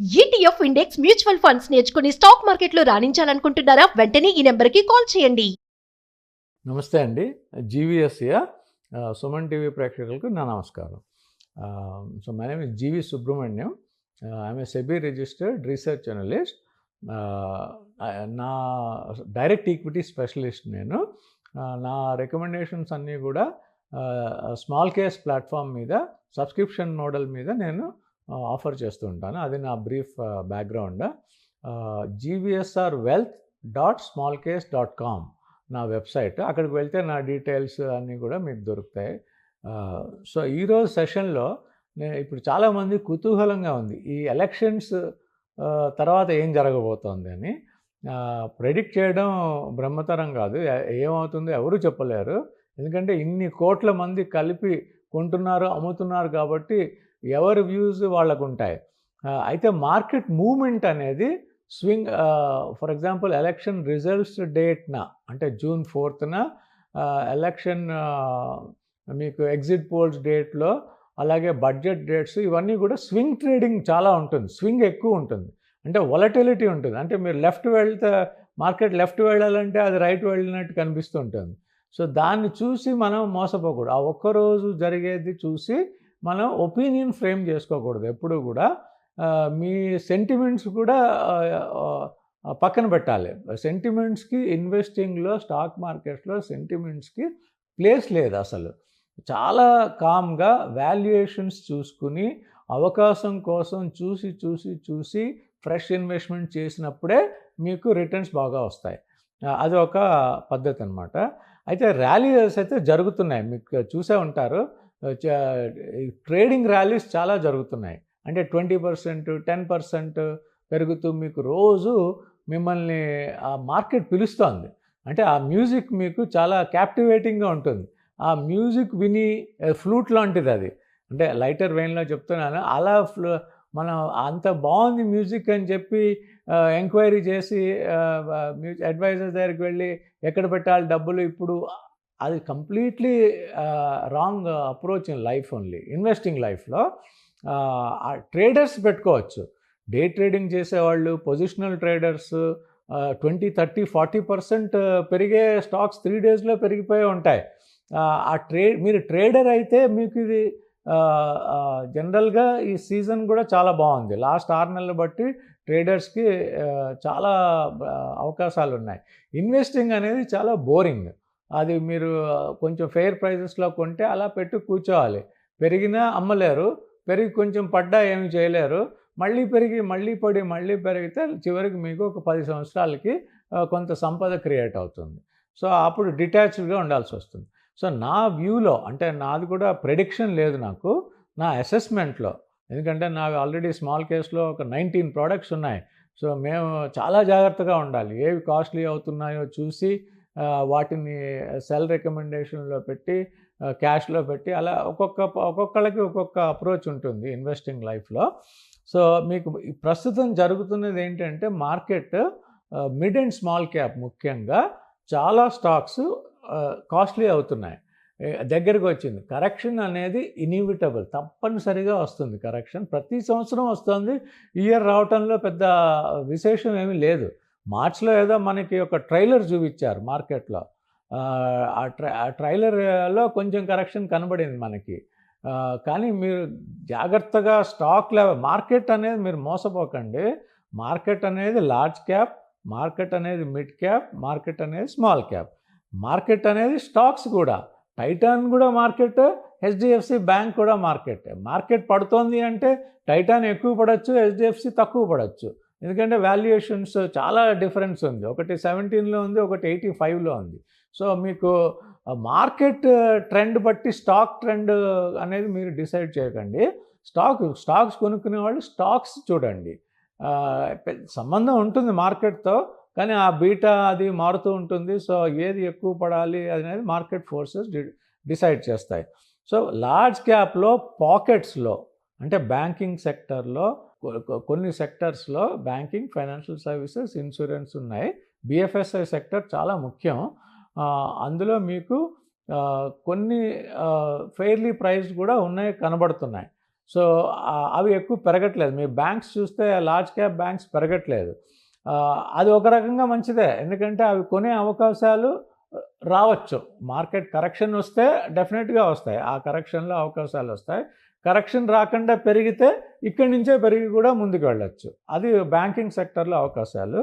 ETF index mutual funds నేర్చుకుని stock మార్కెట్లో రాణించాలనుకుంటున్నారా? వెంటనే ఈ నెంబర్కి కాల్ చేయండి. నమస్తే అండి. జీవీఎస్ఏ సుమన్ టీవీ ప్రేక్షకులకు నా నమస్కారం. So my name is GV Subrahmanyam. I'm a SEBI registered research journalist. నా డైరెక్ట్ ఈక్విటీ స్పెషలిస్ట్ నేను. నా రికమెండేషన్స్ అన్నీ కూడా స్మాల్ కేస్ ప్లాట్ఫామ్ మీద సబ్స్క్రిప్షన్ మోడల్ మీద నేను ఆఫర్ చేస్తూ ఉంటాను. అది నా బ్రీఫ్ బ్యాక్గ్రౌండ్. GVSRwealth.smallcase.com నా వెబ్సైట్. అక్కడికి వెళ్తే నా డీటెయిల్స్ అన్నీ కూడా మీకు దొరుకుతాయి. సో ఈరోజు సెషన్లో ఇప్పుడు చాలామంది కుతూహలంగా ఉంది, ఈ ఎలక్షన్స్ తర్వాత ఏం జరగబోతోంది అని. ప్రెడిక్ట్ చేయడం బ్రహ్మతరం కాదు, ఏమవుతుందో ఎవరు చెప్పలేరు. ఎందుకంటే ఇన్ని కోట్ల మంది కలిపి కొంటున్నారు, అమ్ముతున్నారు కాబట్టి ఎవరి వ్యూస్ వాళ్ళకు ఉంటాయి. అయితే మార్కెట్ మూమెంట్ అనేది swing. For example election results డేట్న, అంటే June 4th ఎలక్షన్ మీకు ఎగ్జిట్ పోల్స్ డేట్లో, అలాగే బడ్జెట్ డేట్స్, ఇవన్నీ కూడా స్వింగ్ ట్రేడింగ్ చాలా ఉంటుంది, స్వింగ్ ఎక్కువ ఉంటుంది. అంటే వొలటిలిటీ ఉంటుంది. అంటే మీరు లెఫ్ట్ వెళ్తే మార్కెట్ లెఫ్ట్ వెళ్ళాలంటే అది రైట్ వెళ్ళినట్టు కనిపిస్తూ ఉంటుంది. సో దాన్ని చూసి మనం మోసపోకూడదు. ఆ ఒక్కరోజు జరిగేది చూసి మనం ఒపీనియన్ ఫ్రేమ్ చేసుకోకూడదు ఎప్పుడు కూడా. మీ సెంటిమెంట్స్ కూడా పక్కన పెట్టాలి. సెంటిమెంట్స్కి ఇన్వెస్టింగ్లో, స్టాక్ మార్కెట్లో సెంటిమెంట్స్కి ప్లేస్ లేదు అసలు. చాలా కామ్గా వాల్యుయేషన్స్ చూసుకుని అవకాశం కోసం చూసి ఫ్రెష్ ఇన్వెస్ట్మెంట్ చేసినప్పుడే మీకు రిటర్న్స్ బాగా వస్తాయి. అది ఒక పద్ధతి అనమాట. అయితే ర్యాలీస్ అయితే జరుగుతున్నాయి, మీకు చూసే ఉంటారు. ట్రేడింగ్ ర్యాలీస్ చాలా జరుగుతున్నాయి. అంటే 20%, 10% పెరుగుతూ మీకు రోజు మిమ్మల్ని ఆ మార్కెట్ పిలుస్తోంది. అంటే ఆ మ్యూజిక్ మీకు చాలా క్యాప్టివేటింగ్గా ఉంటుంది. ఆ మ్యూజిక్ విని ఫ్లూట్ లాంటిది అది. అంటే లైటర్ వెయిన్లో చెప్తున్నాను. అలా మనం అంత బాగుంది మ్యూజిక్ అని చెప్పి ఎంక్వైరీ చేసి అడ్వైజర్ దగ్గరికి వెళ్ళి ఎక్కడ పెట్టాలి డబ్బులు ఇప్పుడు, అది completely wrong approach in life. Only investing లైఫ్లో ట్రేడర్స్ పెట్టుకోవచ్చు. డే ట్రేడింగ్ చేసేవాళ్ళు, పొజిషనల్ ట్రేడర్స్ 20, 30, 40% పెరిగే స్టాక్స్ 3 daysలో పెరిగిపోయి ఉంటాయి. మీరు ట్రేడర్ అయితే మీకు ఇది జనరల్గా ఈ సీజన్ కూడా చాలా బాగుంది. లాస్ట్ 6 నెలలు బట్టి ట్రేడర్స్కి చాలా అవకాశాలు ఉన్నాయి. ఇన్వెస్టింగ్ అనేది చాలా బోరింగ్. అది మీరు కొంచెం ఫెయిర్ ప్రైజెస్లో కొంటే అలా పెట్టి కూర్చోవాలి. పెరిగినా అమ్మలేరు, పెరిగి కొంచెం పడ్డా ఏమి చేయలేరు. మళ్ళీ పెరిగి మళ్ళీ పడి మళ్ళీ పెరిగితే చివరికి మీకు ఒక 10 సంవత్సరాలకి కొంత సంపద క్రియేట్ అవుతుంది. సో అప్పుడు డిటాచ్డ్గా ఉండాల్సి వస్తుంది. సో నా వ్యూలో, అంటే నాది కూడా ప్రెడిక్షన్ లేదు నాకు, నా అసెస్మెంట్లో. ఎందుకంటే నాకు ఆల్రెడీ స్మాల్ కేస్లో ఒక 19 ప్రోడక్ట్స్ ఉన్నాయి. సో మేము చాలా జాగ్రత్తగా ఉండాలి. ఏవి కాస్ట్లీ అవుతున్నాయో చూసి వాటిని సెల్ రికమెండేషన్లో పెట్టి, క్యాష్లో పెట్టి, అలా ఒక్కొక్కళ్ళకి ఒక్కొక్క అప్రోచ్ ఉంటుంది ఇన్వెస్టింగ్ లైఫ్లో. సో మీకు ప్రస్తుతం జరుగుతున్నది ఏంటంటే market mid and small cap ముఖ్యంగా చాలా స్టాక్స్ కాస్ట్లీ అవుతున్నాయి. దగ్గరికి వచ్చింది. కరెక్షన్ అనేది ఇన్ఇవిటబుల్, తప్పనిసరిగా వస్తుంది కరెక్షన్. ప్రతి సంవత్సరం వస్తుంది. ఇయర్ రావటంలో పెద్ద విశేషం ఏమీ లేదు. మార్చ్లో ఏదో మనకి ఒక ట్రైలర్ చూపించారు మార్కెట్లో. ఆ ట్రైలర్లో కొంచెం కరెక్షన్ కనబడింది మనకి. కానీ మీరు జాగ్రత్తగా స్టాక్ లెవెల్, మార్కెట్ అనేది మీరు మోసపోకండి. మార్కెట్ అనేది లార్జ్ క్యాప్, మార్కెట్ అనేది మిడ్ క్యాప్, మార్కెట్ అనేది స్మాల్ క్యాప్, మార్కెట్ అనేది స్టాక్స్ కూడా. టైటాన్ కూడా మార్కెట్, హెచ్డిఎఫ్సి బ్యాంక్ కూడా మార్కెట్. మార్కెట్ పడుతోంది అంటే టైటాన్ ఎక్కువ పడవచ్చు, హెచ్డిఎఫ్సి తక్కువ పడవచ్చు. ఎందుకంటే వాల్యుయేషన్స్ చాలా డిఫరెన్స్ ఉంది. ఒకటి 17లో ఉంది, ఒకటి 85లో ఉంది. సో మీకు మార్కెట్ ట్రెండ్ బట్టి స్టాక్ ట్రెండ్ అనేది మీరు డిసైడ్ చేయకండి. స్టాక్స్ కొనుక్కునే వాళ్ళు స్టాక్స్ చూడండి. సంబంధం ఉంటుంది మార్కెట్తో, కానీ ఆ బీటా అది మారుతూ ఉంటుంది. సో ఏది ఎక్కువ పడాలి అనేది మార్కెట్ ఫోర్సెస్ డిసైడ్ చేస్తాయి. సో లార్జ్ క్యాప్లో పాకెట్స్లో, అంటే బ్యాంకింగ్ సెక్టర్లో, కొన్ని సెక్టర్స్లో బ్యాంకింగ్, ఫైనాన్షియల్ సర్వీసెస్, ఇన్సూరెన్స్ ఉన్నాయి. బిఎఫ్ఎస్ఐ సెక్టర్ చాలా ముఖ్యం. అందులో మీకు కొన్ని ఫెయిర్లీ ప్రైస్డ్ కూడా ఉన్నాయి, కనబడుతున్నాయి. సో అవి ఎక్కువ పెరగట్లేదు. మీరు బ్యాంక్స్ చూస్తే లార్జ్ క్యాప్ బ్యాంక్స్ పెరగట్లేదు. అది ఒక రకంగా మంచిదే. ఎందుకంటే అవి కొనే అవకాశాలు రావచ్చు. మార్కెట్ కరెక్షన్ వస్తే డెఫినెట్గా వస్తాయి. ఆ కరెక్షన్లో అవకాశాలు వస్తాయి. కరెక్షన్ రాకుండా పెరిగితే ఇక్కడి నుంచే పెరిగి కూడా ముందుకు వెళ్ళొచ్చు. అది బ్యాంకింగ్ సెక్టర్లో అవకాశాలు.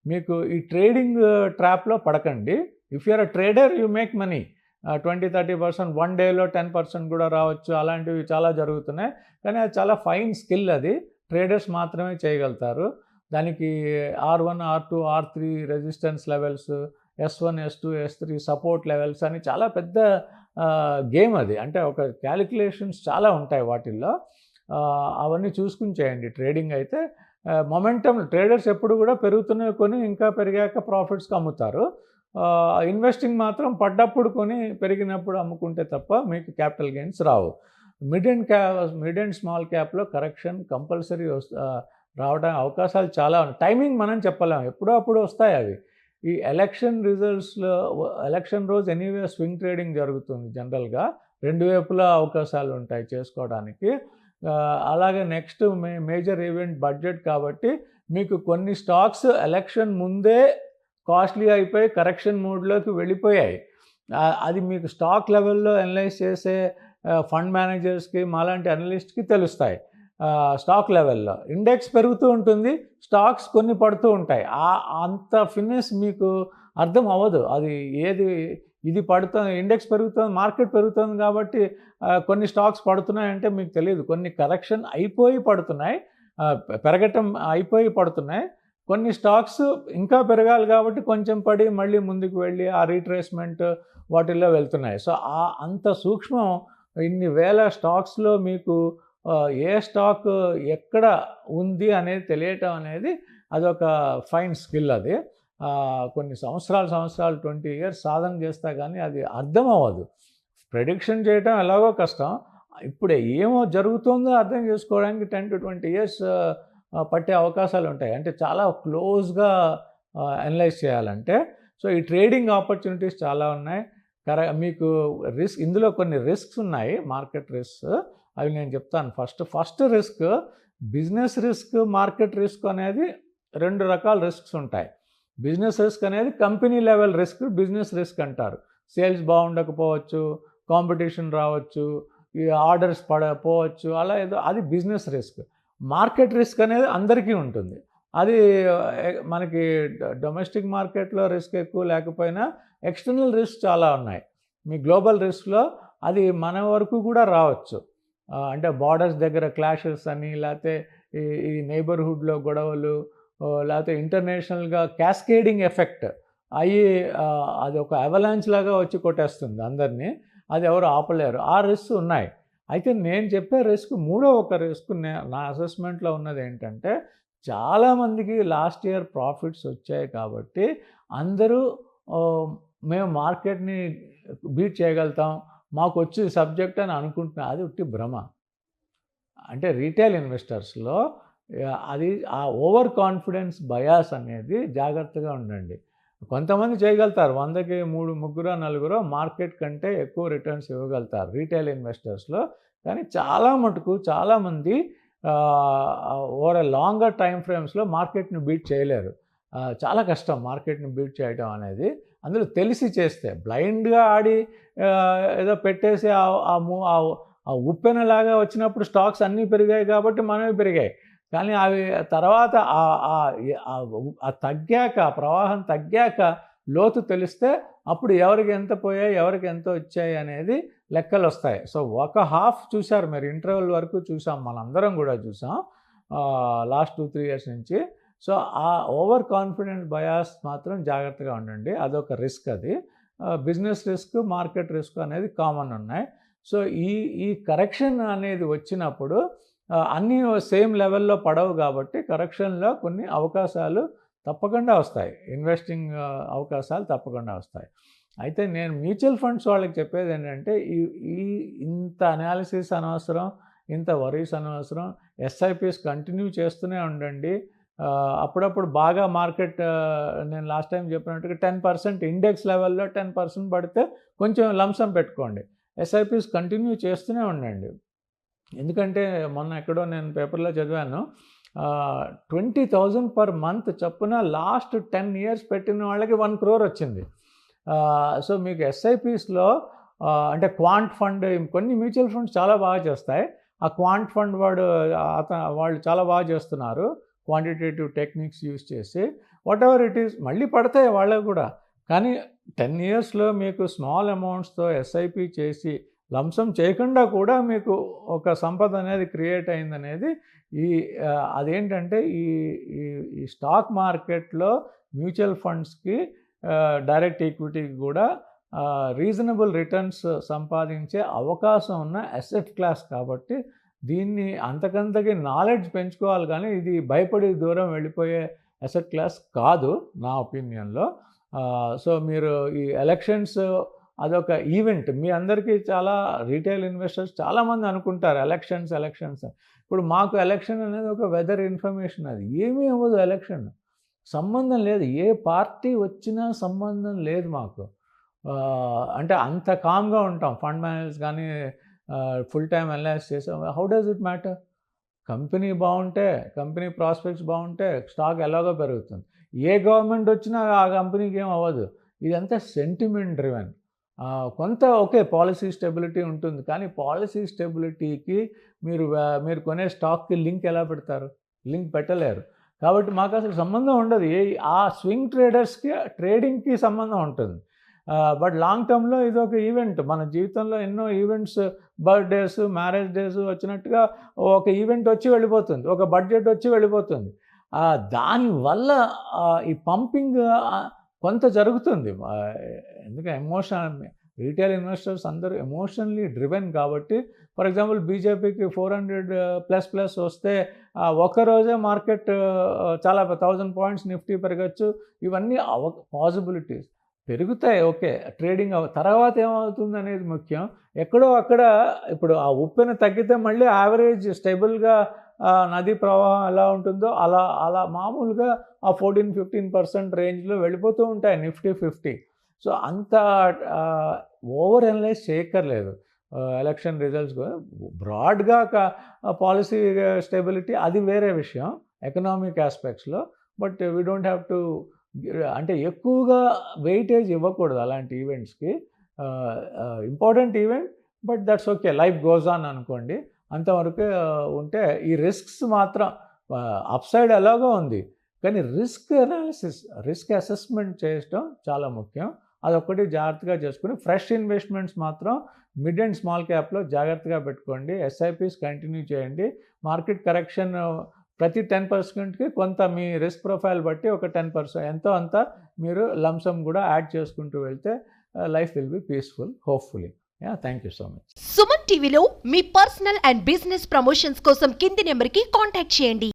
మీకు ఈ ట్రేడింగ్ ట్రాప్లో పడకండి. If you're a trader you make money. 20-30% one డేలో 10% కూడా రావచ్చు. అలాంటివి చాలా జరుగుతున్నాయి. కానీ అది చాలా ఫైన్ స్కిల్. అది ట్రేడర్స్ మాత్రమే చేయగలుగుతారు. దానికి R1, R2, R3 resistance levels, S1, S2, S3 support levels అని చాలా పెద్ద గేమ్ అది. అంటే ఒక క్యాలిక్యులేషన్స్ చాలా ఉంటాయి వాటిల్లో. అవన్నీ చూసుకుని చేయండి ట్రేడింగ్ అయితే. మొమెంటమ్ ట్రేడర్స్ ఎప్పుడు కూడా పెరుగుతున్నవి కొని ఇంకా పెరిగాక ప్రాఫిట్స్కి అమ్ముతారు. ఇన్వెస్టింగ్ మాత్రం పడ్డప్పుడు కొని పెరిగినప్పుడు అమ్ముకుంటే తప్ప మీకు క్యాపిటల్ గెయిన్స్ రావు. మిడ్ అండ్ స్మాల్ క్యాప్లో కరెక్షన్ కంపల్సరీ రావడానికి అవకాశాలు చాలా ఉన్నాయి. టైమింగ్ మనం చెప్పలేము, ఎప్పుడో అప్పుడు వస్తాయి అవి. ఈ ఎలక్షన్ రిజల్ట్స్లో ఎలక్షన్ రోజు ఎనీవే స్వింగ్ ట్రేడింగ్ జరుగుతుంది జనరల్గా. రెండు వైపులా అవకాశాలు ఉంటాయి చేసుకోవడానికి. అలాగే నెక్స్ట్ మేజర్ ఈవెంట్ బడ్జెట్ కాబట్టి మీకు కొన్ని స్టాక్స్ ఎలక్షన్ ముందే కాస్ట్లీ అయిపోయి కరెక్షన్ మోడ్లోకి వెళ్ళిపోయాయి. అది మీకు స్టాక్ లెవెల్లో అనలైజ్ చేసే ఫండ్ మేనేజర్స్కి మాలాంటి అనలిస్ట్కి తెలుస్తాయి. స్టాక్ లెవెల్లో ఇండెక్స్ పెరుగుతూ ఉంటుంది, స్టాక్స్ కొన్ని పడుతూ ఉంటాయి. అంత ఫినిష్ మీకు అర్థం అవ్వదు. అది ఏది ఇది పడుతుంది, ఇండెక్స్ పెరుగుతుంది, మార్కెట్ పెరుగుతుంది కాబట్టి కొన్ని స్టాక్స్ పడుతున్నాయంటే మీకు తెలియదు. కొన్ని కరెక్షన్ అయిపోయి పడుతున్నాయి, పెరగటం అయిపోయి పడుతున్నాయి. కొన్ని స్టాక్స్ ఇంకా పెరగాలి కాబట్టి కొంచెం పడి మళ్ళీ ముందుకు వెళ్ళి ఆ రీట్రేస్మెంట్ వాటిల్లో వెళ్తున్నాయి. సో అంత సూక్ష్మం ఇన్ని వేల స్టాక్స్లో మీకు ఏ స్టాక్ ఎక్కడ ఉంది అనేది తెలియటం అనేది అదొక ఫైన్ స్కిల్. అది కొన్ని సంవత్సరాలు 20 years సాధన చేస్తా కానీ అది అర్థం అవ్వదు. ప్రెడిక్షన్ చేయటం ఎలాగో కష్టం, ఇప్పుడు ఏమో జరుగుతుందో అర్థం చేసుకోవడానికి 10 to 20 years పట్టే అవకాశాలు ఉంటాయి. అంటే చాలా క్లోజ్గా అనలైజ్ చేయాలంటే. సో ఈ ట్రేడింగ్ ఆపర్చునిటీస్ చాలా ఉన్నాయి. మీకు ఇందులో కొన్ని రిస్క్స్ ఉన్నాయి, మార్కెట్ రిస్క్. అవి నేను చెప్తాను. First risk business risk, market risk అనేది 2 రకాల రిస్క్స్ ఉంటాయి. బిజినెస్ రిస్క్ అనేది company level risk business risk అంటారు. సేల్స్ బాగుండకపోవచ్చు, కాంపిటీషన్ రావచ్చు, ఈ ఆర్డర్స్ పడకపోవచ్చు, అలా ఏదో అది బిజినెస్ రిస్క్. మార్కెట్ రిస్క్ అనేది అందరికీ ఉంటుంది. అది మనకి డొమెస్టిక్ మార్కెట్లో రిస్క్ ఎక్కువ లేకపోయినా ఎక్స్టర్నల్ రిస్క్ చాలా ఉన్నాయి. మీ గ్లోబల్ రిస్క్లో అది మన వరకు కూడా రావచ్చు. అంటే బార్డర్స్ దగ్గర క్లాషెస్ అని, లేకపోతే ఈ నైబర్హుడ్లో గొడవలు, లేకపోతే ఇంటర్నేషనల్గా క్యాస్కేడింగ్ ఎఫెక్ట్ అయ్యి అది ఒక అవలాంచ్ లాగా వచ్చి కొట్టేస్తుంది అందరినీ. అది ఎవరు ఆపలేరు. ఆ రిస్క్ ఉన్నాయి. అయితే నేను చెప్పే రిస్క్ ఒక రిస్క్ నా అసెస్మెంట్లో ఉన్నది ఏంటంటే, చాలామందికి లాస్ట్ ఇయర్ ప్రాఫిట్స్ వచ్చాయి కాబట్టి అందరూ మేము మార్కెట్ని బీట్ చేయగలుగుతాం, మాకు వచ్చే సబ్జెక్ట్ అని అనుకుంటున్నా. అది ఉట్టి భ్రమ. అంటే రీటైల్ ఇన్వెస్టర్స్లో అది ఆ ఓవర్ కాన్ఫిడెన్స్ బయాస్ అనేది జాగ్రత్తగా ఉండండి. కొంతమంది చేయగలుగుతారు, 100కి 3 4 మార్కెట్ కంటే ఎక్కువ రిటర్న్స్ ఇవ్వగలుగుతారు రీటైల్ ఇన్వెస్టర్స్లో. కానీ చాలామంది ఓవర్ ఎ లాంగర్ టైం ఫ్రేమ్స్లో మార్కెట్ని బీట్ చేయలేరు. చాలా కష్టం మార్కెట్ని బీట్ చేయడం అనేది. అందులో తెలిసి చేస్తే బ్లైండ్గా ఆడి ఏదో పెట్టేసి ఆ ఉప్పెనలాగా వచ్చినప్పుడు స్టాక్స్ అన్నీ పెరిగాయి కాబట్టి మనమే పెరిగాయి. కానీ అవి తర్వాత తగ్గాక, ప్రవాహం తగ్గాక లోతు తెలిస్తే అప్పుడు ఎవరికి ఎంత పోయాయి, ఎవరికి ఎంత వచ్చాయి అనేది లెక్కలు వస్తాయి. సో ఒక హాఫ్ చూశారు మీరు, ఇంటర్వెల్ వరకు చూసాం, మనందరం కూడా చూసాం లాస్ట్ 2-3 years నుంచి. సో ఆ ఓవర్ కాన్ఫిడెన్స్ బయాస్ మాత్రం జాగ్రత్తగా ఉండండి. అదొక రిస్క్. అది బిజినెస్ రిస్క్, మార్కెట్ రిస్క్ అనేది కామన్ ఉన్నాయి. సో ఈ కరెక్షన్ అనేది వచ్చినప్పుడు అన్నీ సేమ్ లెవెల్లో పడవు కాబట్టి కరెక్షన్లో కొన్ని అవకాశాలు తప్పకుండా వస్తాయి, ఇన్వెస్టింగ్ అవకాశాలు తప్పకుండా వస్తాయి. అయితే నేను మ్యూచువల్ ఫండ్స్ వాళ్ళకి చెప్పేది ఏంటంటే, ఇంత అనాలిసిస్ అనవసరం, ఇంత వరీస్ అనవసరం. ఎస్ఐపిస్ కంటిన్యూ చేస్తూనే ఉండండి. అప్పుడప్పుడు బాగా మార్కెట్ నేను లాస్ట్ టైం చెప్పినట్టుగా 10% ఇండెక్స్ లెవెల్లో 10% పడితే కొంచెం లంసమ్ పెట్టుకోండి. ఎస్ఐపిస్ కంటిన్యూ చేస్తూనే ఉండండి. ఎందుకంటే మొన్న ఎక్కడో నేను పేపర్లో చదివాను, 20,000 పర్ మంత్ చొప్పున లాస్ట్ 10 years పెట్టిన వాళ్ళకి 1 crore వచ్చింది. సో మీకు ఎస్ఐపిస్లో అంటే క్వాంట్ ఫండ్, కొన్ని మ్యూచువల్ ఫండ్స్ చాలా బాగా చేస్తాయి. ఆ క్వాంట్ ఫండ్ వాళ్ళు చాలా బాగా చేస్తున్నారు, క్వాంటిటేటివ్ టెక్నిక్స్ యూజ్ చేసి. వాట్ ఎవర్ ఇట్ ఈస్, మళ్ళీ పడతాయి వాళ్ళకు కూడా. కానీ 10 yearsలో మీకు స్మాల్ అమౌంట్స్తో ఎస్ఐపి చేసి లంసం చేయకుండా కూడా మీకు ఒక సంపద అనేది క్రియేట్ అయిందనేది అదేంటంటే ఈ స్టాక్ మార్కెట్లో మ్యూచువల్ ఫండ్స్కి, డైరెక్ట్ ఈక్విటీకి కూడా రీజనబుల్ రిటర్న్స్ సంపాదించే అవకాశం ఉన్న అసెట్ క్లాస్ కాబట్టి దీన్ని అంతకంతకి నాలెడ్జ్ పెంచుకోవాలి, కానీ ఇది భయపడి దూరం వెళ్ళిపోయే అసెట్ క్లాస్ కాదు నా ఒపీనియన్లో. సో మీరు ఈ ఎలక్షన్స్ అదొక ఈవెంట్. మీ అందరికీ చాలా రీటైల్ ఇన్వెస్టర్స్ చాలామంది అనుకుంటారు ఎలక్షన్స్. ఇప్పుడు మాకు ఎలక్షన్ అనేది ఒక వెదర్ ఇన్ఫర్మేషన్, అది ఏమీ అవ్వదు. ఎలక్షన్ సంబంధం లేదు, ఏ పార్టీ వచ్చినా సంబంధం లేదు మాకు. అంటే అంత కామ్గా ఉంటాం. ఫండ్ మేనేజర్స్ కానీ ఫుల్ టైం అనలైజ్ చేసాం. How does it matter? Company బాగుంటే, కంపెనీ ప్రాస్పెక్ట్స్ బాగుంటే స్టాక్ ఎలాగో పెరుగుతుంది. ఏ గవర్నమెంట్ వచ్చినా ఆ కంపెనీకి ఏం అవ్వదు. ఇదంతా సెంటిమెంట్ డ్రివెన్. కొంత ఓకే పాలసీ స్టెబిలిటీ ఉంటుంది, కానీ పాలసీ స్టెబిలిటీకి మీరు కొనే స్టాక్కి లింక్ ఎలా పెడతారు? లింక్ పెట్టలేరు. కాబట్టి మాకు అసలు సంబంధం ఉండదు. ఆ స్వింగ్ ట్రేడింగ్కి సంబంధం ఉంటుంది. బట్ లాంగ్ టర్మ్లో ఇది ఒక ఈవెంట్. మన జీవితంలో ఎన్నో ఈవెంట్స్, బర్త్డేస్, మ్యారేజ్ డేస్ వచ్చినట్టుగా ఒక ఈవెంట్ వచ్చి వెళ్ళిపోతుంది, ఒక బడ్జెట్ వచ్చి వెళ్ళిపోతుంది. దానివల్ల ఈ పంపింగ్ కొంత జరుగుతుంది. ఎందుకంటే రీటైల్ ఇన్వెస్టర్స్ అందరూ ఎమోషనల్లీ డ్రివెన్ కాబట్టి. ఫర్ ఎగ్జాంపుల్ బీజేపీకి 400+ వస్తే ఒక్కరోజే మార్కెట్ చాలా 1000 points నిఫ్టీ పెరగచ్చు. ఇవన్నీ పాసిబిలిటీస్ పెరుగుతాయి. ఓకే, ట్రేడింగ్ తర్వాత ఏమవుతుంది అనేది ముఖ్యం. ఎక్కడో అక్కడ ఇప్పుడు ఆ ఉప్పెన తగ్గితే మళ్ళీ యావరేజ్ స్టేబుల్గా నదీ ప్రవాహం ఎలా ఉంటుందో అలా మామూలుగా ఆ 14-15% రేంజ్లో వెళ్ళిపోతూ ఉంటాయి నిఫ్టీ 50. సో అంత ఓవర్ అనలైజ్ చేయక్కర్లేదు ఎలక్షన్ రిజల్ట్స్. బ్రాడ్గా పాలసీ స్టెబిలిటీ అది వేరే విషయం ఎకనామిక్ ఆస్పెక్ట్స్లో. But we don't have to, అంటే ఎక్కువగా వెయిటేజ్ ఇవ్వకూడదు అలాంటి ఈవెంట్స్కి. Important event, but that's okay, life goes on అనుకోండి, అంతవరకే ఉంటే. ఈ రిస్క్స్ మాత్రం అప్సైడ్ ఎలాగో ఉంది, కానీ రిస్క్ అసెస్మెంట్ చేయడం చాలా ముఖ్యం. అదొక్కటి జాగ్రత్తగా చేసుకుని ఫ్రెష్ ఇన్వెస్ట్మెంట్స్ మాత్రం మిడ్ అండ్ స్మాల్ క్యాప్లో జాగ్రత్తగా పెట్టుకోండి. ఎస్ఐపిస్ కంటిన్యూ చేయండి. మార్కెట్ కరెక్షన్ ప్రతి 10%కి కొంత మీ రిస్క్ ప్రొఫైల్ బట్టి ఒక 10% ఎంతో అంత మీరు లంసమ్ కూడా యాడ్ చేసుకుంటూ వెళ్తే life will be peaceful, hopefully. Thank you so much. Suman టీవీలో మీ పర్సనల్ అండ్ బిజినెస్ ప్రమోషన్స్ కోసం కింది నెంబర్కి కాంటాక్ట్ చేయండి.